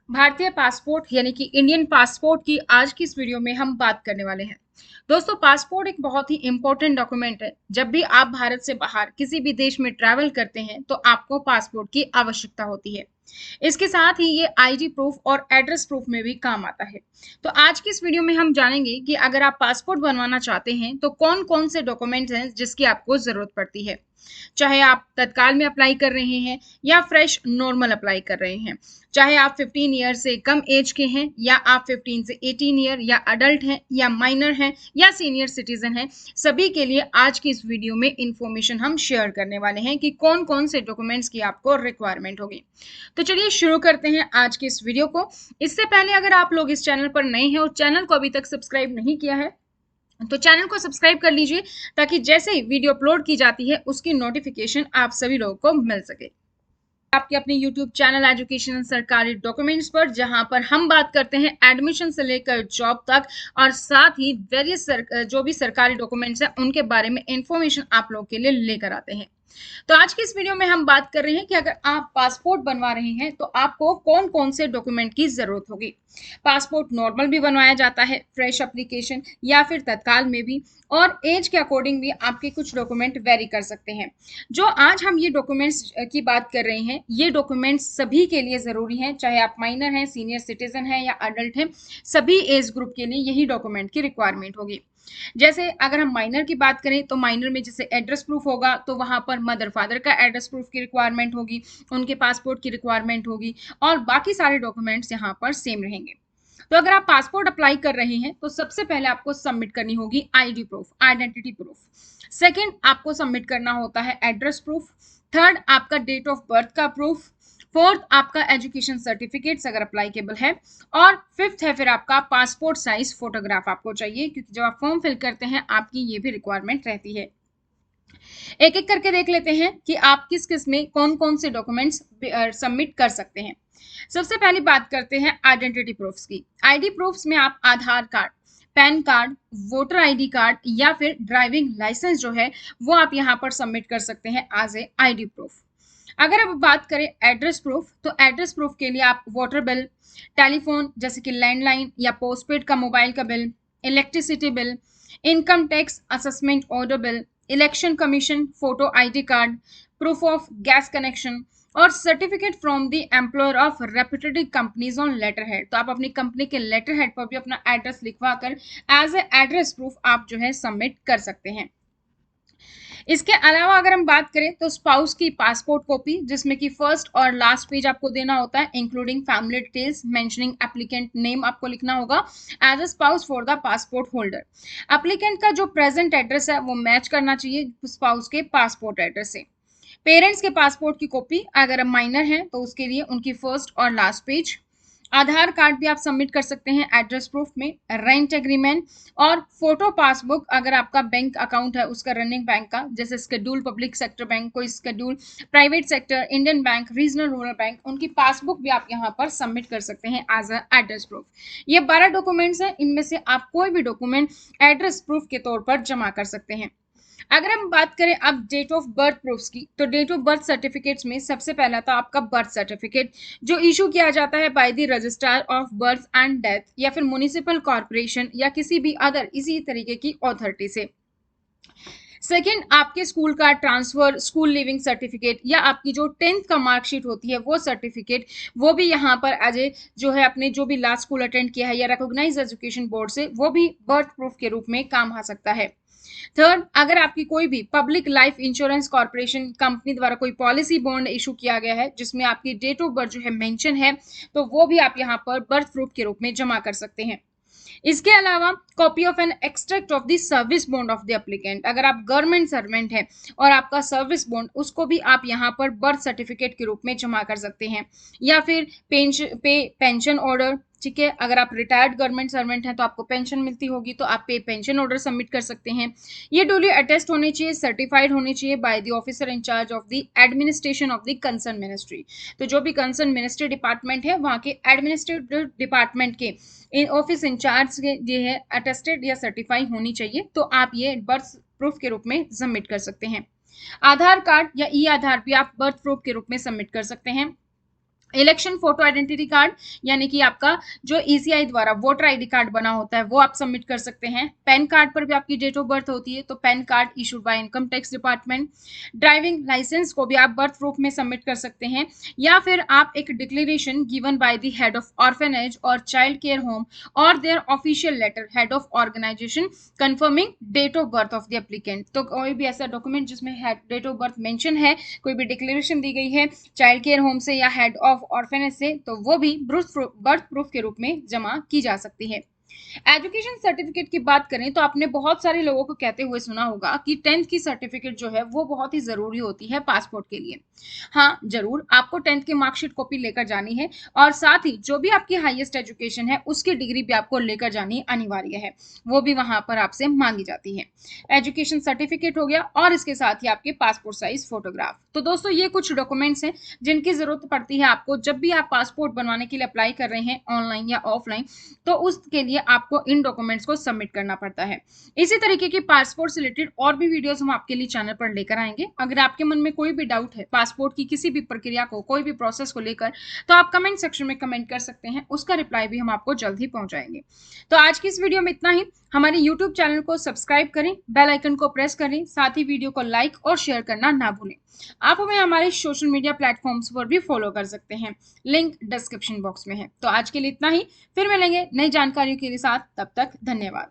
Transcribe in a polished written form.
भारतीय पासपोर्ट यानी कि इंडियन पासपोर्ट की आज की इस वीडियो में हम बात करने वाले हैं। दोस्तों, पासपोर्ट एक बहुत ही इंपॉर्टेंट डॉक्यूमेंट है। जब भी आप भारत से बाहर किसी भी देश में ट्रैवल करते हैं तो आपको पासपोर्ट की आवश्यकता होती है। इसके साथ ही ये आईडी प्रूफ और एड्रेस प्रूफ में भी काम आता है। तो आज की इस वीडियो में हम जानेंगे कि अगर आप पासपोर्ट बनवाना चाहते हैं तो कौन कौन से डॉक्यूमेंट्स हैं जिसकी आपको जरूरत पड़ती है। चाहे आप तत्काल में अप्लाई कर रहे हैं या फ्रेश नॉर्मल अप्लाई कर रहे हैं, चाहे आप 15 ईयर से कम एज के हैं या आप 15 से 18 ईयर या अडल्ट हैं या माइनर हैं या सीनियर सिटीजन हैं, सभी के लिए आज की इस वीडियो में इंफॉर्मेशन हम शेयर करने वाले हैं कि कौन कौन से डॉक्यूमेंट्स की आपको रिक्वायरमेंट होगी। तो चलिए शुरू करते हैं आज की इस वीडियो को। इससे पहले अगर आप लोग इस चैनल पर नए हैं और चैनल को अभी तक सब्सक्राइब नहीं किया है तो चैनल को सब्सक्राइब कर लीजिए, ताकि जैसे ही वीडियो अपलोड की जाती है उसकी नोटिफिकेशन आप सभी लोगों को मिल सके। आपके अपने YouTube चैनल एजुकेशन सरकारी डॉक्यूमेंट्स पर, जहां पर हम बात करते हैं एडमिशन से लेकर जॉब तक और साथ ही वेरियस जो भी सरकारी डॉक्यूमेंट्स हैं उनके बारे में इंफॉर्मेशन आप लोगों के लिए लेकर आते हैं। तो आज की इस वीडियो में हम बात कर रहे हैं कि अगर आप पासपोर्ट बनवा रहे हैं तो आपको कौन कौन से डॉक्यूमेंट की जरूरत होगी। पासपोर्ट नॉर्मल भी बनवाया जाता है, फ्रेश एप्लीकेशन या फिर तत्काल में भी, और एज के अकॉर्डिंग भी आपके कुछ डॉक्यूमेंट वेरी कर सकते हैं। जो आज हम ये डॉक्यूमेंट्स की बात कर रहे हैं, ये डॉक्यूमेंट्स सभी के लिए जरूरी हैं, चाहे आप माइनर हैं, सीनियर सिटीजन हैं या अडल्ट हैं, सभी एज ग्रुप के लिए यही डॉक्यूमेंट की रिक्वायरमेंट होगी। जैसे अगर हम माइनर की बात करें तो माइनर में जैसे एड्रेस प्रूफ होगा तो वहां पर मदर फादर का एड्रेस प्रूफ की रिक्वायरमेंट होगी, उनके पासपोर्ट की रिक्वायरमेंट होगी, और बाकी सारे डॉक्यूमेंट्स यहाँ पर सेम रहेंगे। तो अगर आप पासपोर्ट अप्लाई कर रहे हैं तो सबसे पहले आपको सबमिट करनी होगी ID proof, identity proof. Second, आपको सबमिट करना होता है एड्रेस प्रूफ। थर्ड, आपका डेट ऑफ बर्थ का प्रूफ। फोर्थ, आपका एजुकेशन सर्टिफिकेट्स अगर अप्लाईकेबल है। और फिफ्थ है फिर आपका पासपोर्ट साइज फोटोग्राफ आपको चाहिए, क्योंकि जब आप फॉर्म फिल करते हैं आपकी ये भी रिक्वायरमेंट रहती है। एक एक करके देख लेते हैं कि आप किस किस में कौन कौन से डॉक्यूमेंट्स सबमिट कर सकते हैं। सबसे पहली बात करते हैं आइडेंटिटी प्रूफ्स की। आईडी प्रूफ्स में आप Aadhaar card, PAN card, voter ID card या फिर ड्राइविंग लाइसेंस जो है वो आप यहाँ पर सबमिट कर सकते हैं एज ए आईडी प्रूफ। अगर अब बात करें एड्रेस प्रूफ, तो एड्रेस प्रूफ के लिए आप वाटर बिल, टेलीफोन जैसे कि लैंडलाइन या पोस्टपेड का मोबाइल का bill, electricity bill, income tax assessment order bill, election commission photo ID card, proof of gas connection और certificate from the employer of reputed companies on letter head. तो आप अपनी company के letter head पर भी अपना address लिखवा कर एज ए एड्रेस प्रूफ आप जो है सबमिट कर सकते हैं। इसके अलावा अगर हम बात करें तो स्पाउस की पासपोर्ट कॉपी, जिसमें कि फर्स्ट और लास्ट पेज आपको देना होता है, including family details, mentioning applicant name आपको लिखना होगा as a spouse for the passport holder. Applicant का जो प्रेजेंट एड्रेस है वो मैच करना चाहिए स्पाउस के पासपोर्ट एड्रेस से। पेरेंट्स के पासपोर्ट की कॉपी अगर माइनर है तो उसके लिए उनकी फर्स्ट और लास्ट पेज। आधार कार्ड भी आप सबमिट कर सकते हैं एड्रेस प्रूफ में। रेंट एग्रीमेंट और फोटो पासबुक अगर आपका बैंक अकाउंट है उसका, रनिंग बैंक का, जैसे स्केड्यूल पब्लिक सेक्टर बैंक, कोई schedule private sector, Indian bank, regional rural bank, उनकी पासबुक भी आप यहाँ पर सबमिट कर सकते हैं एज अ एड्रेस प्रूफ। ये 12 डॉक्यूमेंट्स हैं, इनमें से आप कोई भी डॉक्यूमेंट एड्रेस प्रूफ के तौर पर जमा कर सकते हैं। अगर हम बात करें अब डेट ऑफ बर्थ प्रूफ्स की, तो डेट ऑफ बर्थ सर्टिफिकेट्स में सबसे पहला था आपका बर्थ सर्टिफिकेट, जो इशू किया जाता है by the registrar of birth and death या फिर म्युनिसिपल कॉर्पोरेशन या किसी भी अदर इसी तरीके की अथॉरिटी से। सेकेंड, आपके स्कूल का ट्रांसफर, स्कूल लिविंग सर्टिफिकेट या आपकी जो 10th का मार्कशीट होती है वो सर्टिफिकेट, वो भी यहाँ पर एज ए जो है अपने जो भी लास्ट स्कूल अटेंड किया है या रिकॉग्नाइज एजुकेशन बोर्ड से, वो भी बर्थ प्रूफ के रूप में काम आ सकता है। थर्ड, अगर आपकी कोई भी public life insurance corporation company द्वारा कोई पॉलिसी बॉन्ड इशू किया गया है जिसमें आपकी डेट ऑफ बर्थ जो है मेंशन है, तो वो भी आप यहाँ पर बर्थ प्रूफ के रूप में जमा कर सकते हैं। इसके अलावा copy of an extract of the service bond of the applicant, अगर आप गवर्नमेंट सर्वेंट हैं और आपका सर्विस बॉन्ड, उसको भी आप यहाँ पर बर्थ सर्टिफिकेट के रूप में जमा कर सकते हैं। या फिर पेंशन ऑर्डर, ठीक है, अगर आप रिटायर्ड गवर्नमेंट सर्वेंट हैं तो आपको पेंशन मिलती होगी तो आप पेंशन ऑर्डर सबमिट कर सकते हैं। ये डुली अटेस्ट होने चाहिए, सर्टिफाइड होने चाहिए by the officer in charge of the administration of the concern ministry. तो जो भी कंसर्न मिनिस्ट्री डिपार्टमेंट है वहाँ के एडमिनिस्ट्रेटिव डिपार्टमेंट के इन ऑफिस इंचार्ज के ये है अटेस्टेड या सर्टिफाई होनी चाहिए, तो आप ये बर्थ प्रूफ के रूप में सबमिट कर सकते हैं। आधार कार्ड या ई आधार भी आप बर्थ प्रूफ के रूप में सबमिट कर सकते हैं। इलेक्शन फोटो आइडेंटिटी कार्ड यानी कि आपका जो ईसीआई द्वारा वोटर आईडी कार्ड बना होता है वो आप सबमिट कर सकते हैं। पैन कार्ड पर भी आपकी डेट ऑफ बर्थ होती है तो PAN card issued by income tax department. Driving licence को भी आप बर्थ प्रूफ में सबमिट कर सकते हैं, या फिर आप एक declaration given by the head of orphanage और चाइल्ड केयर होम और their official letterhead of organisation confirming date of birth of the applicant. तो कोई भी ऐसा डॉक्यूमेंट जिसमें डेट ऑफ बर्थ मेंशन है, कोई भी डिक्लेरेशन दी गई है चाइल्ड केयर होम से या हेड ऑफ ऑर्फेनेज से, तो वो भी बर्थ प्रूफ के रूप में जमा की जा सकती है। एजुकेशन सर्टिफिकेट की बात करें तो आपने बहुत सारे लोगों को कहते हुए सुना होगा कि 10th की सर्टिफिकेट जो है वो बहुत ही जरूरी होती है पासपोर्ट के लिए। हाँ जरूर, आपको 10th की मार्कशीट कॉपी लेकर जानी है और साथ ही जो भी आपकी हाईएस्ट एजुकेशन है उसकी डिग्री भी आपको लेकर जानी अनिवार्य है, वो भी वहां पर आपसे मांगी जाती है। एजुकेशन सर्टिफिकेट हो गया और इसके साथ ही आपके पासपोर्ट साइज फोटोग्राफ। तो दोस्तों ये कुछ डॉक्यूमेंट्स हैं जिनकी जरूरत पड़ती है आपको जब भी आप पासपोर्ट बनवाने के लिए अप्लाई कर रहे हैं ऑनलाइन या ऑफलाइन, तो उसके लिए आपको इन डॉक्यूमेंट्स को सबमिट करना पड़ता है। इसी तरीके की पासपोर्ट से रिलेटेड और भी वीडियोस हम आपके लिए चैनल पर लेकर आएंगे। अगर आपके मन में कोई भी डाउट है पासपोर्ट की किसी भी प्रक्रिया को, कोई भी प्रोसेस को लेकर, तो आप कमेंट सेक्शन में कमेंट कर सकते हैं, उसका रिप्लाई भी हम आपको जल्द ही पहुंचाएंगे। तो आज की इस वीडियो में इतना ही। हमारे यूट्यूब चैनल को सब्सक्राइब करें, बेल आइकन को प्रेस करें, साथ ही वीडियो को लाइक और शेयर करना ना भूलें। आप हमें हमारे सोशल मीडिया प्लेटफॉर्म्स पर भी फॉलो कर सकते हैं, लिंक डिस्क्रिप्शन बॉक्स में है। तो आज के लिए इतना ही, फिर मिलेंगे नई जानकारियों के साथ, तब तक धन्यवाद।